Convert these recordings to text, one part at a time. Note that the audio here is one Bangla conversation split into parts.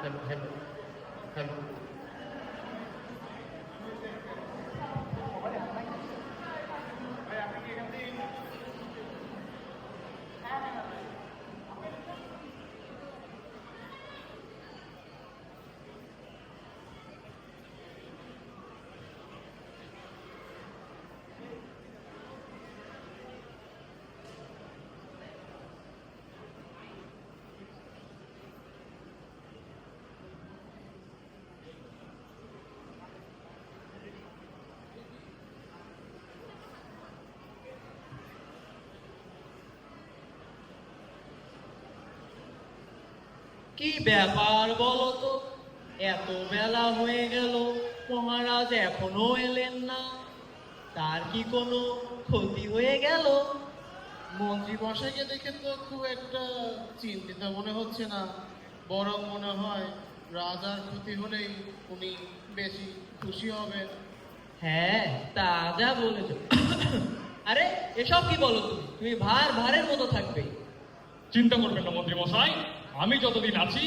Hello hello hello. কি ব্যাপার বলো তো, এত বেলা হয়ে গেল, মহারাজ এখনো এলেন না। তার কি কোনো ক্ষতি হয়ে গেল? মন্ত্রী মশাইকে দেখে তো খুব একটা চিন্তিত মনে হচ্ছে না, বরং মনে হয় রাজার ক্ষতি হলেই উনি বেশি খুশি হবেন। হ্যাঁ, তা যা বলেছ। আরে এসব কি বলো তুমি? তুমি ভারের মতো থাকবে। চিন্তা করবেন না মন্ত্রী মশাই, আমি যতদিন আছি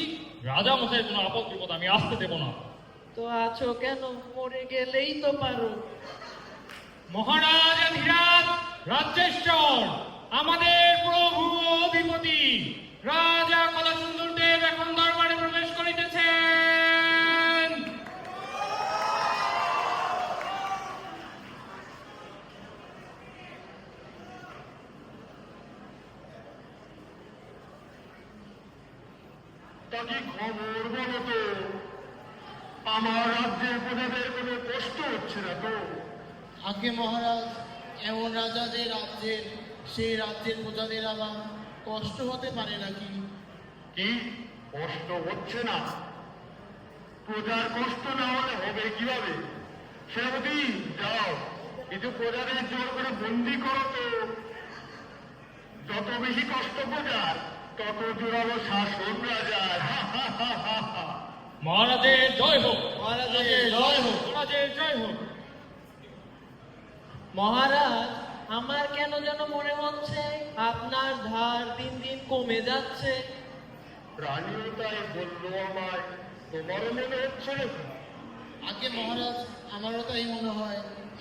রাজা মশাই কোনো আপদ বিপদ আমি আসতে দেব না। তো আছো কেন? মরে গেলেই তো পারো। মহারাজ ধীরাজ রাজ্যেশ্বর, আমাদের প্রভু অধিপতি রাজা কলাসুন্দর দেব এখন দরবারে প্রবেশ করিতেছেন। তাকে খবর বলো তো, আমার রাজ্যের প্রজাদের কোনো কষ্ট হচ্ছে না তো? আগে মহারাজ, এমন রাজা যে রাজ্যের, সেই রাজ্যের প্রজাদের আবার কষ্ট হতে পারে নাকি? কি কষ্ট হচ্ছে না? প্রজার কষ্ট না হলে হবে কিভাবে? সেনাপতি যাও, কিছু প্রজাদের জোর করে বন্দি করো তো। যত বেশি কষ্ট প্রজার, তত জোরালো শাসন রাজার। মহারাজের জয় হোক, মহারাজের জয় হোক। মহারাজের জয় হোক। মহারাজ, আমার কেন যেন মনে হচ্ছে আপনার ধার দিন দিন কমে যাচ্ছে। রানীও তাই বললো আমায়, তোমারও মনে হচ্ছে নাকি? আগে মহারাজ, আমারও তাই মনে হয়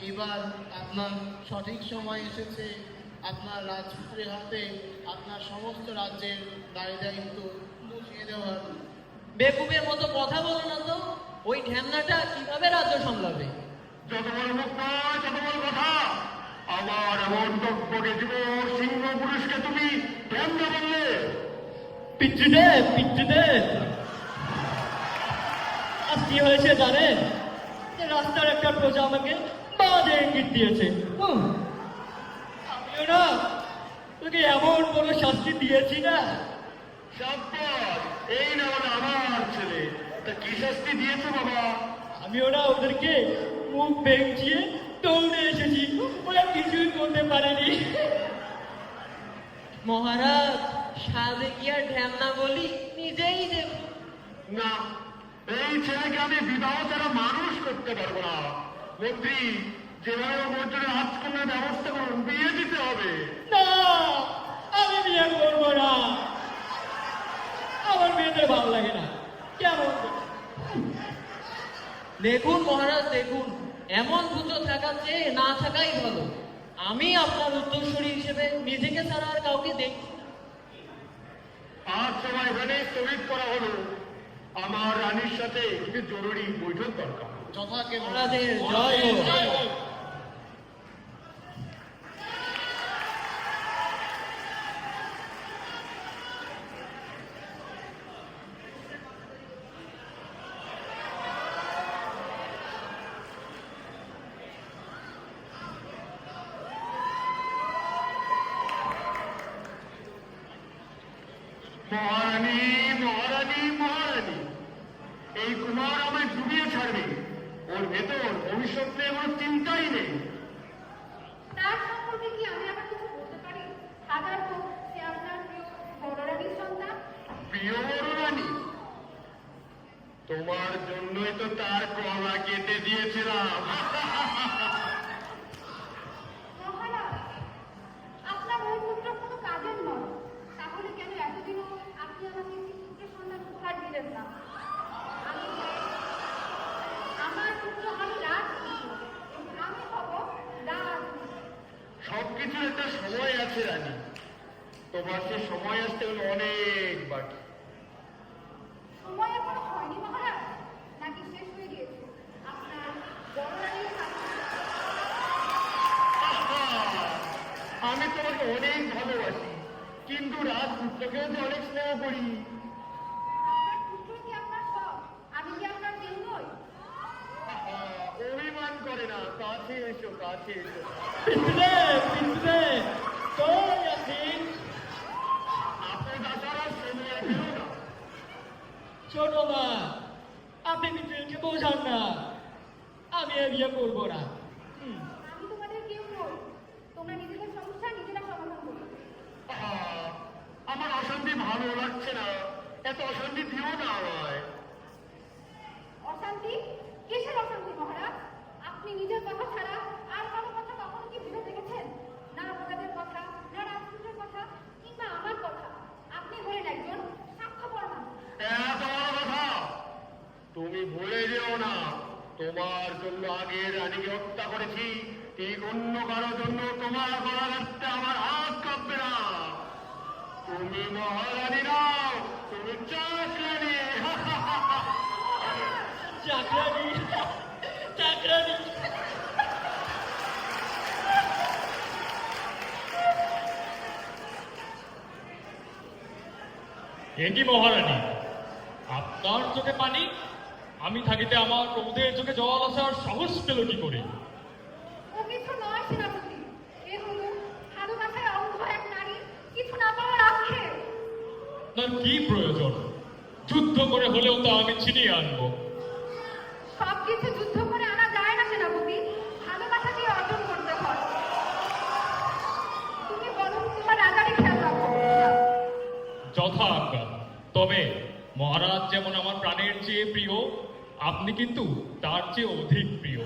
এবার আপনার সঠিক সময় এসেছে আপনার রাজপুত্রের হাতে আপনার সমস্ত রাজ্যের দায় দায়িত্ব বুঝিয়ে দেওয়ার। বেকুবের মতো কথা বলো না তো। ওই ঢ্যামনাটা কিভাবে রাজ্য সামলাবে? যত বড় মুখ নয় তত বড় কথা। আমার এমন টকবকে জীব সিংহ পুরুষকে তুমি কেন বললে? পিতৃদেব, আজ কি হয়েছে জানেন? যে রাস্তার একটা প্রজা আমাকে বাজে ইঙ্গিত দিয়েছে। আমিও না তোকে এমন বড় শাস্তি দিয়েছি না। সাব্বাস, এই না হলো আমার ছেলে। তা কি শাস্তি দিয়েছো বাবা? আমিও না ওদেরকে মুখ ভেঙচিয়ে দৌড়ে এসেছি, ওরা কিছুই করতে পারেনি। মহারাজ, সাধে কি আর ঢ্যামনা বলি, নিজেই দেখুন। না, এই ছেলেকে আমি বিবাহ ছাড়া মানুষ করতে পারবো না। মন্ত্রী, যেভাবে ওর জন্য রাজকন্যার ব্যবস্থা করুন, বিয়ে দিতে হবে। না, আমি বিয়ে করবো না। আমার মেয়েদের ভালো লাগে না। কেমন দেখুন মহারাজ, দেখুন, এমন পুজো থাকার চেয়ে না থাকাই ভালো। আমি আপনার উত্তরসূরি হিসেবে নিজেকে ছাড়া আর কাউকে দেখি না। আজ সবাই এখানে স্থগিত করা হলো। আমার রানীর সাথে কিছু জরুরি বৈঠক দরকার। যথাকে মহারাজের জয় হোক। মহারানী, মহারানী, মহারানী, এই কুমার আমায় ডুবিয়ে ছাড়বে। ওর ভেতর ভবিষ্যৎ নিয়ে কোনো চিন্তাই নেই। তার সম্পর্কে কি আমি আবার কিছু বলতে পারি? হাজার হোক সে আপনার প্রিয় বড়রানীর সন্তান। প্রিয় বড় রানী, তোমার জন্যই তো তার গলা কেটে দিয়েছিলাম। মহারাজ, আপনার ওই পুত্র কোনো কাজের নয়। তাহলে কেন এতদিনও আপনি আমাকে একটি পুত্রের সন্তান উপহার দিলেন না? সে সময় আসতে হলো অনেক বাকি। সময় এখনো হয়নি মহারাজ, নাকি শেষ হয়ে গিয়েছে আপনার বড় রানীর শাসন? আহা! আমি তোমাকে অনেক ভালোবাসি, কিন্তু রাজপুত্রকেও তো অনেক স্নেহ করি। আপনার পুত্র কি আপনার সব? আমি কি আপনার কেউ নই? আহা! অভিমান করে না, কাছে এসো, কাছে এসো। পিছনে পিছনে কই আছিস? আপদ আসার সময় পেল না। ছোট মা, আপনি পিছনকে বোঝান না, আমি এ বিয়ে করবো না। আমি তোমাদের কেউ নই। তোমরা নিজেদের সমস্যা নিজেরা সমাধান করো। আহা! আমার অশান্তি ভালো লাগছে না, এত অশান্তি দিও না আমায়। অশান্তি? কিসের অশান্তি মহারাজ? আপনি নিজের কথা ছাড়া আর কারো কথা কখনো কি ভেবে দেখেছেন? না প্রজাদের কথা, না রাজপুত্রের কথা, কিংবা আমার কথা। আপনি হলেন একজন স্বার্থপর মানুষ। এত বড় কথা তুমি ভুলে যেও না, তোমার জন্য আগে রানীকে হত্যা করেছি, ঠিক অন্য কারোর জন্য তোমার গলা কাটতে আমার হাত কাঁপবে না। তুমি মহারানী নাও, তুমি চাকরানী। চাকরানি চাকরানি। এ কি মহারানী, আপনার চোখে পানি? আমি থাকিতে আমার প্রভুদের চোখে জল আসার সাহস পেল কি করে? ও কিছু নয় সেনাপতি, এ হলো ভালোবাসায় অন্ধ এক নারী কিছু না পাওয়ার আক্ষেপ। তার কি প্রয়োজন? যুদ্ধ করে হলেও তা আমি ছিনিয়ে আনবো। সবকিছু যুদ্ধ করে আনা যায় না সেনাপতি, ভালোবাসা দিয়ে অর্জন করতে হয়। তুমি বরং তোমার রাজারই খেয়াল রাখো। যথা আজ্ঞা। তবে মহারাজ যেমন আমার প্রাণের চেয়ে প্রিয়, আপনি কিন্তু তার চেয়ে অধিক প্রিয়।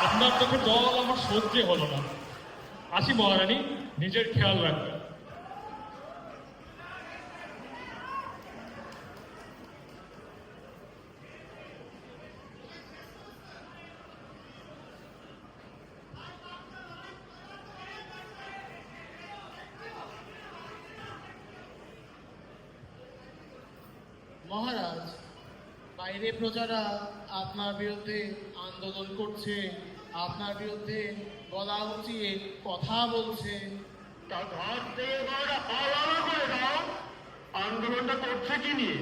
আপনার চোখে জল আমার সহ্যে হলো না। আসি মহারানী, নিজের খেয়াল রাখবেন। মহারাজ, বাইরে প্রজারা আপনার বিরুদ্ধে আন্দোলন করছে, আপনার বিরুদ্ধে গলা উঁচিয়ে কথা বলছে। তা ঘর থেকে গলাটা আলাদা করে দাও। আন্দোলনটা করছে কি নিয়ে?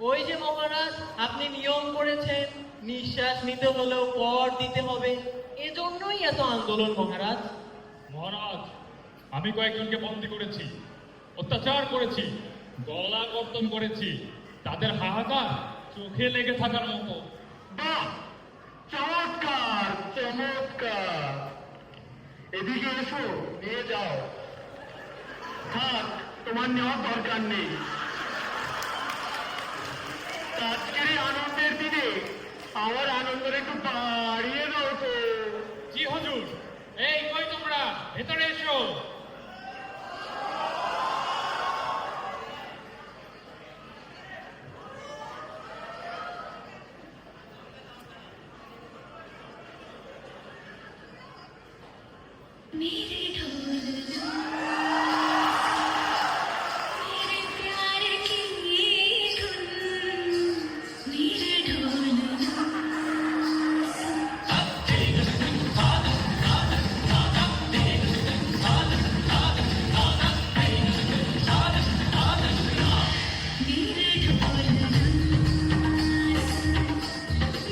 ওই যে মহারাজ, আপনি নিয়ম করেছেন নিঃশ্বাস নিতে হলেও কর দিতে হবে, এজন্যই এত আন্দোলন মহারাজ। মহারাজ, আমি কয়েকজনকে বন্দী করেছি, অত্যাচার করেছি, গলা কর্তন করেছি। তাদের হাহাকার চোখে লেগে থাকার মতো। বাহ, চমৎকার চমৎকার। এদিকে এসো, নিয়ে যাও। থাক, তোমার নেওয়ার দরকার নেই। আজকের এই আনন্দের দিনে আমার আনন্দের একটু বাড়িয়ে দাও তো। জি হুজুর। এই কই তোমরা, ভেতরে এসো। मेरे ढोल मेरे प्यार की धुन, मेरे ढोल मेरे ढोल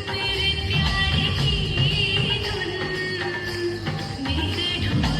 मेरे प्यार की धुन, मेरे ढोल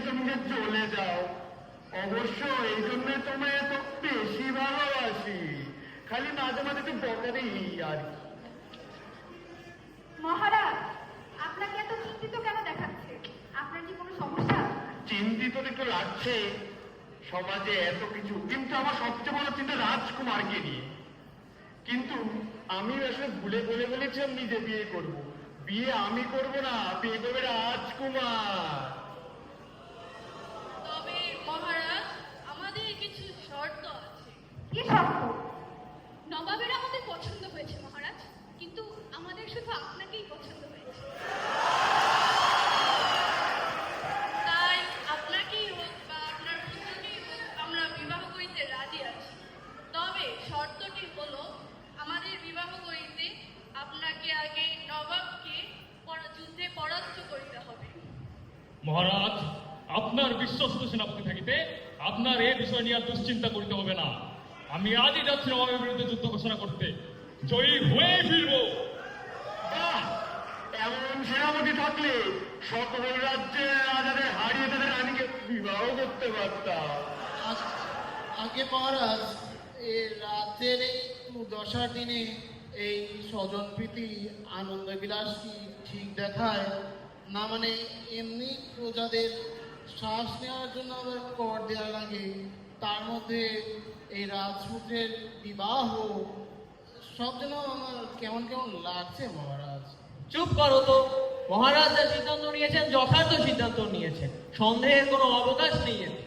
তুমি যে চলে যাও। অবশ্য এই জন্য তোমায় এত বেশি ভালোবাসি, খালি মাঝে মাঝে একটু বকা দিই আর কি। মহারাজ, আপনাকে এত চিন্তিত কেন দেখাচ্ছে? আপনার কি কোনো সমস্যা? চিন্তিত একটু লাগছে, সমাজে এত কিছু, কিন্তু আমার সবচেয়ে বড় চিন্তা রাজকুমারকে নিয়ে। কিন্তু আমি আসলে ভুলে বলেছিলাম নিজে বিয়ে করব। বিয়ে আমি করব না, বিয়ে করবে রাজকুমার। তবে মহারাজ, আমাদের কিছু শর্ত আছে। কি শর্ত? নবাবের আমাদের পছন্দ হয়েছে মহারাজ, কিন্তু আমাদের শুধু আপনাকেই পছন্দ হয়েছে। তাই আপনাকেই হোক বা আপনার পুত্রকেই হোক আমরা বিবাহ করিতে রাজি আছি। তবে শর্তটি হলো, আমাদের বিবাহ করিতে আপনাকে আগে নবাবকে যুদ্ধে পরাস্ত করিতে হবে। মহারাজ, আপনার বিশ্বস্ত সেনাপতি থাকিতে আপনার এ বিষয় নিয়ে আর দুশ্চিন্তা করতে হবে না। আমি আজই যাচ্ছি নবাবের বিরুদ্ধে যুদ্ধ ঘোষণা করতে, জয়ী হয়ে ফিরবো। বাহ! এমন সেনাপতি থাকলে সকল রাজ্যের রাজাদের হারিয়ে তাদের রানীকে বিবাহ করতে পারতাম। আগে মহারাজ, এই রাজ্যের এই দশার দিনে এই স্বজন প্রীতি আনন্দ বিলাস কি ঠিক দেখায়? না মানে এমনি প্রজাদের শ্বাস নেওয়ার জন্য আবার কর দেওয়া লাগে, তার মধ্যে এই রাজপুত্রের বিবাহ, সব যেন আমার কেমন কেমন লাগছে মহারাজ। চুপ করো তো। মহারাজ যা সিদ্ধান্ত নিয়েছেন যথার্থ সিদ্ধান্ত নিয়েছেন, সন্দেহের কোনো অবকাশ নেই এতে।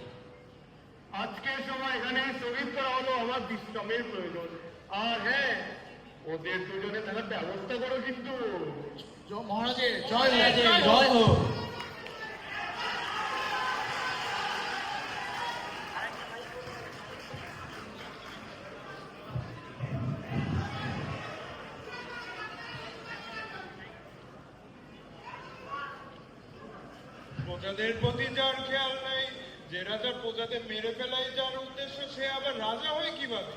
আজকের সময় এখানে শহীদ করা হলো আমার বিশ্রামের প্রয়োজন। আর হ্যাঁ, ওদের দুজনে থাকার ব্যবস্থা করো কিন্তু। মহারাজের জয় হোক। মহারাজের জয় হোক। প্রজাদের প্রতি যার খেয়াল নাই, যে রাজা প্রজাদের মেরে ফেলাই যার উদ্দেশ্য, সে আবার রাজা হয় কিভাবে?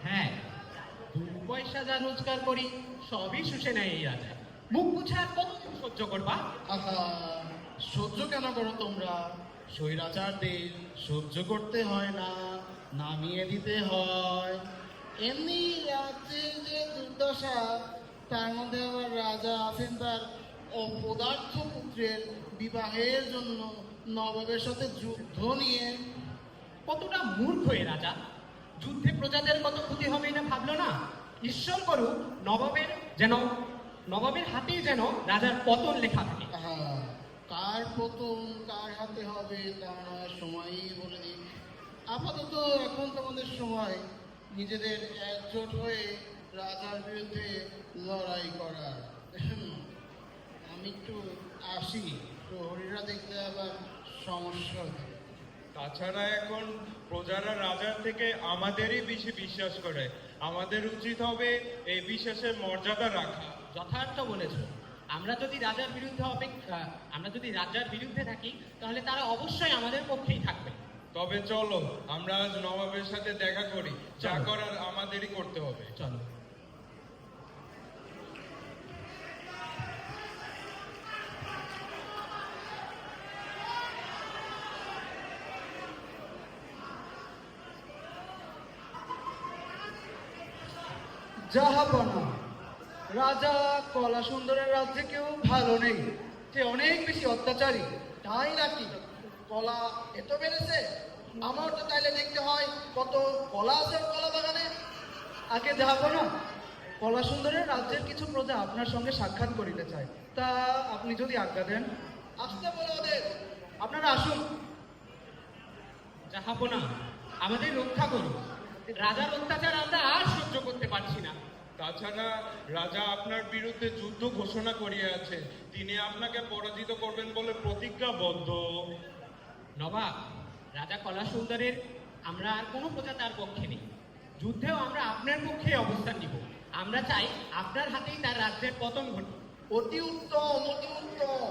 হ্যাঁ, 2 পয়সা যা রোজগার করি সবই শুষে নেয় এই রাজা। মুখ বুঝে আর কত সহ্য করবা? আহা, সহ্য কেন করো তোমরা? স্বৈরাচারদের সহ্য করতে হয় না, নামিয়ে দিতে হয়। এমনি রাজ্যের যে দুর্দশা, তার মধ্যে আবার রাজা আছেন তার অপদার্থ পুত্রের বিবাহের জন্য নবাবের সাথে যুদ্ধ নিয়ে। কতটা মূর্খ এ রাজা! যুদ্ধে প্রজাদের কত ক্ষতি হবে না ভাবলো না। ঈশ্বর করুক নবাবের হাতেই যেন রাজার পতন লেখা থাকে। আহা, কার পতন কার হাতে হবে তা নয় সময়ই বলে দিন। আপাতত এখন তোমাদের সময় নিজেদের একজোট হয়ে রাজার বিরুদ্ধে লড়াই করার। আমি একটু আসি, প্রহরীরা দেখলে আবার সমস্যা হতে। তাছাড়া এখন প্রজারা রাজার থেকে আমাদেরই বেশি বিশ্বাস করে। আমাদের উচিত হবে এই বিশ্বাসের মর্যাদা রাখা। যথার্থ বলেছ। আমরা যদি রাজার বিরুদ্ধে থাকি, তাহলে তারা অবশ্যই আমাদের পক্ষেই থাকবে। তবে চলো আমরা আজ নবাবের সাথে দেখা করি, যা চলো। করার আমাদেরই করতে হবে। চলো। জাহাপনা, রাজা কলা সুন্দরের রাজ্যে কেউ ভালো নেই, যে অনেক বেশি অত্যাচারী। তাই নাকি? কলা এত বেড়েছে? আমার তো তাইলে দেখতে হয় কত কলা আছে ওর কলা বাগানে। আগে জাহাপনা, কলা সুন্দরের রাজ্যের কিছু প্রজা আপনার সঙ্গে সাক্ষাৎ করিতে চায়, তা আপনি যদি আজ্ঞা দেন। আসতে বলে ওদের, আপনারা আসুন। জাহাপনা, আমাদের রক্ষা করুন। রাজার অত্যাচার আমরা আর সহ্য করতে পারছি না। তাছাড়া রাজা আপনার বিরুদ্ধে যুদ্ধ ঘোষণা করিয়াছে, তিনি আপনাকে পরাজিত করবেন বলে প্রতিজ্ঞাবদ্ধ। নবাব, রাজা কলা সুন্দরের আমরা আর কোনো প্রজা তার পক্ষে নেই। যুদ্ধেও আমরা আপনার পক্ষে অবস্থান নিব। আমরা চাই আপনার হাতেই তার রাজ্যের পতন ঘটুক। অতি উত্তম, অতি উত্তম।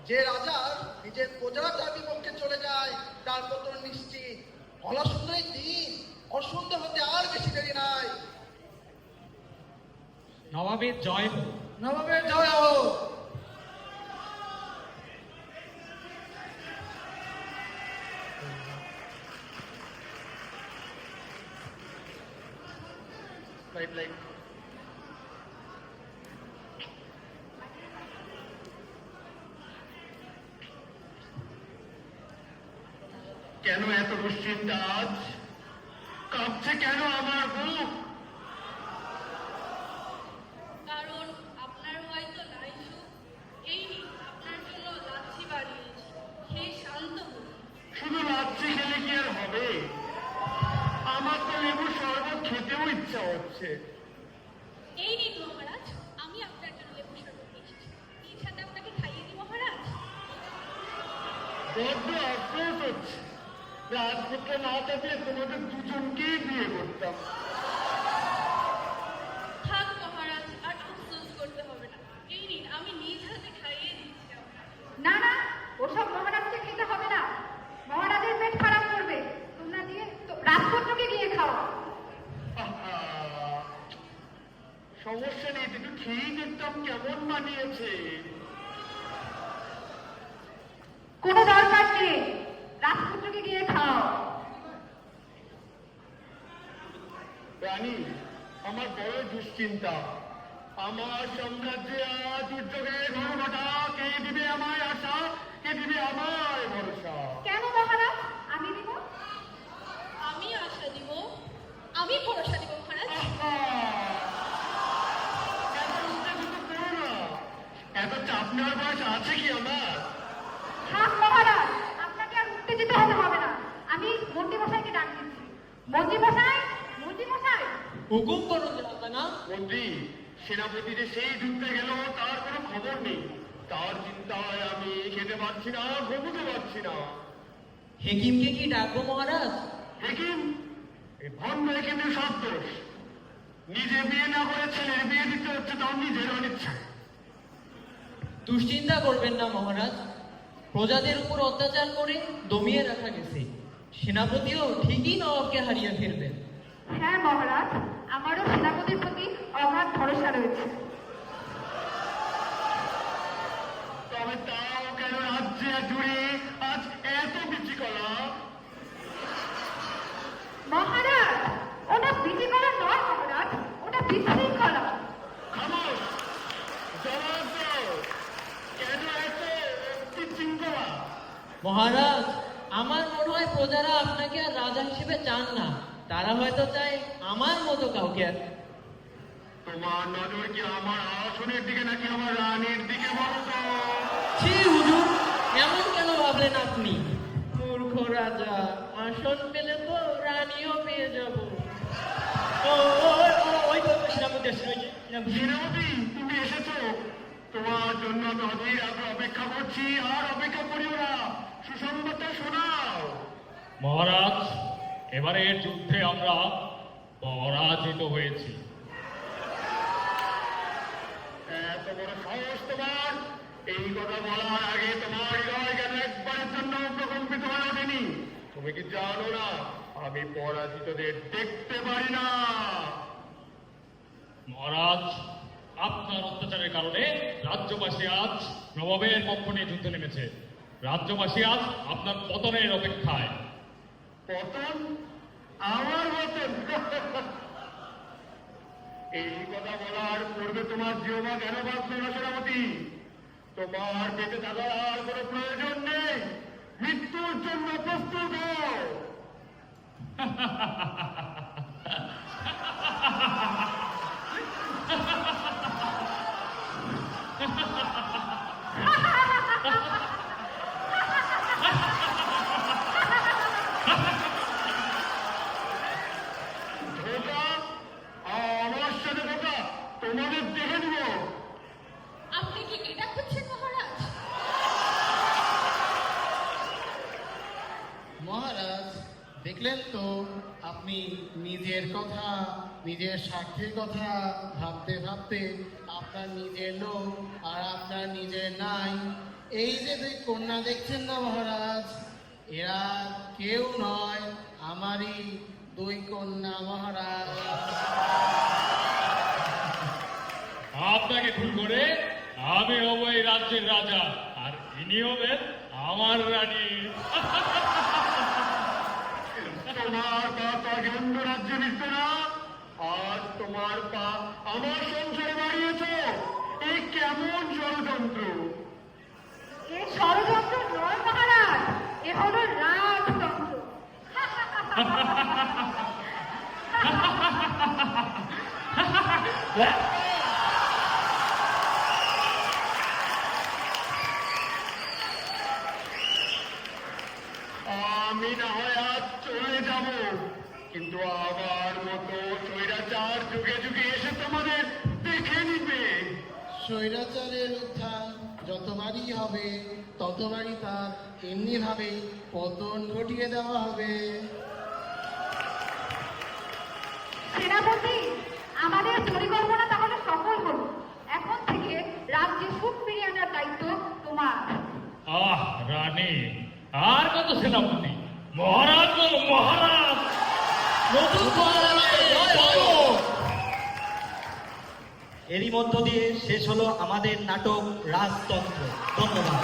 যে রাজার নিজের প্রজারা তার বিপক্ষে চলে যায়, তার পতন নিশ্চিত। কলা সুন্দরের দিন অসুন্দর হতে আর বেশি দেরি নাই। নবাবের জয় হোক। নবাবের জয় হোক। লাইক কেন এত দুশ্চিন্তা আজ? কাঁপছে কেন আমার বুক? কারণ আপনার হয়তো নাই সুখ। এই নিন, আপনার জন্য লাচ্ছি বানিয়েছি, খেয়ে শান্ত হন। শুধু লাচ্ছি খেলে কি আর হবে? আমার তো লেবু শরবত খেতেও ইচ্ছা হচ্ছে। এই নিন মহারাজ, আমি আপনার জন্য লেবু শরবত নিয়ে এসেছি। এই সাথে আপনাকে খাইয়ে দিই মহারাজ। বড্ড আফসোস হচ্ছে, রাজপুত্র না থাকলে তোমাদের দুজনকেই বিয়ে করতাম। থাক মহারাজ, আর আফসোস করতে হবে না। এই নিন, আমি নিজ হাতে খাইয়ে দিচ্ছি আপনাকে। না না, ওসব মহারাজকে খেতে হবে না, মহারাজের পেট খারাপ করবে। তোমরা দিয়ে রাজপুত্রকে গিয়ে খাও। আহা, সমস্যা নেই, একটু খেয়েই দেখতাম কেমন বানিয়েছে। কোনো দরকার নেই, রাজপুত্রকে গিয়ে খাও। রানী, আমার বড় দুশ্চিন্তা। আমার সাম্রাজ্যে আজ দুর্যোগের ঘটনাটা কে দিবে আমায় আশা, কে দিবে আমায় ভরসা? কেন মহারাজ, আমি দিব। আমি আশা দিব, আমি ভরসা দিব মহারাজ। আহা, এত উত্তেজিত করো না। এত চাপ নেওয়ার বয়স আছে কি আমার? থাক মহারাজ, আপনাকে আর উত্তেজিত হতে হবে না। আমি মন্ত্রী মশাইকে ডাক দিচ্ছি। মন্ত্রী মশাই, মন্ত্রী মশাই। হুকুম করুন রাজানা। মন্ত্রী, সেনাপতি যে সেই যুদ্ধে গেল তার কোনো খবর নেই। তার চিন্তায় আমি খেতে পারছি না, ঘুমোতে পারছি না। হেকিমকে কি ডাকবো মহারাজ? হেকিম, এই ভণ্ড হেকিমের সব দোষ। নিজে বিয়ে না করে ছেলের বিয়ে দিতে হচ্ছে, তাও নিজের অনিচ্ছায়। দুশ্চিন্তা করবেন না মহারাজ, প্রজাদের উপর অত্যাচার করে দমিয়ে রাখা গেছে। সেনাপতিও ঠিকই নবাবকে হারিয়ে ফিরবেন। হ্যাঁ মহারাজ, আমারও সেনাপতির প্রতি অগাধ ভরসা রয়েছে। তবে তাও কেন রাজ্যে জুড়ে আজ এত বিচিকলা? মহারাজ, ওটা বিচিকলা নয় মহারাজ, ওটা বিশৃঙ্খলা। খামোশ, জবাব দাও, কেন এত বিশৃঙ্খলা? মহারাজ, আমার মনে হয় প্রজারা আপনাকে আর রাজা হিসেবে চান না। তারা হয়তো চায় আমার মতো কাউকে। তোমার নজর কি আমার আসনের দিকে নাকি আমার রানীর দিকে? বলো তো। ছি হুজুর, এমন কেন ভাবলেন আপনি? মূর্খ রাজা, আসন পেলে তো রানীও পেয়ে যাব। ওই তো সেনাপতি আসছে, ওই যে সেনাপতি। সেনাপতি, তুমি এসেছো। তোমার জন্য নদীর আগে অপেক্ষা করছি, আর অপেক্ষা করিও না। সুসংবাদটা শোনাও। মহারাজ, এবারের যুদ্ধে আমরা পরাজিত হয়েছি। এত বড় সাহস তোমার! এই কথা বলার আগে তোমার হৃদয় কেন একবারের জন্য প্রকম্পিত হয়ে ওঠেনি? তুমি কি জানো না আমি পরাজিতদের দেখতে পারি না? মহারাজ, আপনার অত্যাচারের কারণে রাজ্যবাসী আজ নবাবের পক্ষ নিয়ে যুদ্ধে নেমেছে। রাজ্যবাসী আজ আপনার পতনের অপেক্ষায়। পতন? আমার মতন? এই কথা বলার পূর্বে তোমার জিহ্বা কেন বাঁচল না সেনাপতি? তোমার বেঁচে থাকার আর কোনো প্রয়োজন নেই। মৃত্যুর জন্য প্রস্তুত হও। ধোকা? আমার সাথে ধোকা? তোমাদের দেখে নিব। আপনি কি এটা খুঁজছেন মহারাজ? মহারাজ, দেখলেন তো, আপনি নিজের কথা, নিজের স্বার্থের কথা ভাবতে ভাবতে আপনার নিজের লোক আর আপনার নিজের নাই। এই যে দুই কন্যা দেখছেন না মহারাজ, এরা কেউ নয়, আমারই দুই কন্যা মহারাজ। আপনাকে ভুল করে আমি হব এই রাজ্যের রাজা, আর ইনি হবেন আমার রানী। তোমার বাপ আগে অন্য রাজ্যে নিত না, আজ তোমার পা আমার সংসারে বাড়িয়েছ, এই কেমন ষড়যন্ত্র? এ ষড়যন্ত্র নয় মহারাজ, এ হলো রাজতন্ত্র। আমি না হয় আজ চলে যাব, কিন্তু আমার মতো স্বৈরাচার যুগে যুগে এসে তোমাদের দেখে নিবে। স্বৈরাচারের উত্থান যতবারই হবে ততবারই তার এমনিভাবে পতন ঘটিয়ে দেওয়া হবে। সেনাপতি, আমাদের পরিকল্পনা তাহলে সফল হল। এখন থেকে রাজ্যে সুখ ফিরিয়ে আনার দায়িত্ব তোমার। আহ রানী, আর কত সেনাপতি? মহারাজ বলো মহারাজ। নতুন মহারাজকে জয় হোক। এরই মধ্য দিয়ে শেষ হলো আমাদের নাটক রাজতন্ত্র। ধন্যবাদ।